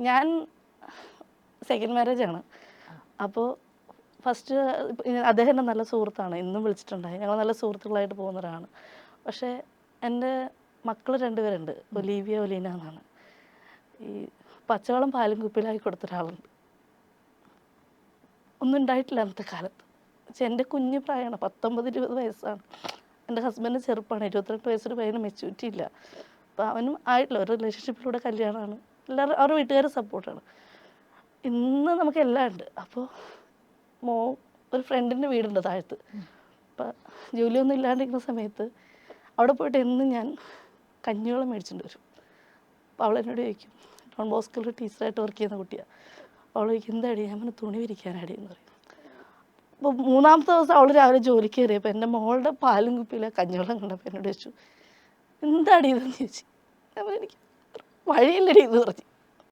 ഞാൻ സെക്കൻഡ് മാരേജാണ്. അപ്പോൾ ഫസ്റ്റ് അദ്ദേഹം എൻ്റെ നല്ല സുഹൃത്താണ്. ഇന്നും വിളിച്ചിട്ടുണ്ടായി. ഞങ്ങൾ നല്ല സുഹൃത്തുക്കളായിട്ട് പോകുന്നവരാണ്. പക്ഷേ എൻ്റെ മക്കൾ 2 പേരുണ്ട്. ഒലീവിയ, ഒലീന എന്നാണ്. ഈ പച്ചവെള്ളം പാലും കുപ്പിയിലാക്കി കൊടുത്ത ഒരാളുണ്ട്. ഒന്നും ഉണ്ടായിട്ടില്ല അന്നത്തെ കാലത്ത്. പക്ഷേ എൻ്റെ കുഞ്ഞു പ്രായമാണ്, 19-20 വയസ്സാണ്. എൻ്റെ ഹസ്ബൻഡ് ചെറുപ്പമാണ്, 22 വയസ്സൊരു പയ്യന് മെച്യൂരിറ്റി ഇല്ല. അപ്പോൾ അവനും ആയിട്ടില്ല, ഒരു റിലേഷൻഷിപ്പിലൂടെ കല്യാണമാണ്. എല്ലാവരും അവരുടെ വീട്ടുകാർ സപ്പോർട്ടാണ്. ഇന്ന് നമുക്ക് എല്ലാം ഉണ്ട്. അപ്പോൾ ഒരു ഫ്രണ്ടിൻ്റെ വീടുണ്ട് താഴത്ത്. അപ്പം ജോലിയൊന്നും ഇല്ലാണ്ടിരിക്കുന്ന സമയത്ത് അവിടെ പോയിട്ട് എന്നും ഞാൻ കഞ്ഞിവെള്ളം മേടിച്ചിട്ട് വരും. അപ്പോൾ അവളെന്നോട് ചോദിക്കും, ഡോൺ ബോസ്കോയിൽ ടീച്ചറായിട്ട് വർക്ക് ചെയ്യുന്ന കുട്ടിയാണ്. അവൾ ചോദിക്കും, എന്താടി? ഞാൻ പറഞ്ഞ് തുണി വിരിക്കാനാടി എന്ന് പറയും. അപ്പോൾ 3-ാമത്തെ ദിവസം അവൾ രാവിലെ ജോലിക്ക് കയറിയപ്പോൾ എൻ്റെ മോളുടെ പാലും കുപ്പിയിലെ കഞ്ഞിവെള്ളം കണ്ടപ്പോൾ എന്നോട് ചോദിച്ചു, എന്താടി ഇതെന്ന് ചോദിച്ചു. ഞാൻ പറഞ്ഞു, എനിക്ക് വഴിയില്ലടി എന്ന് പറഞ്ഞു.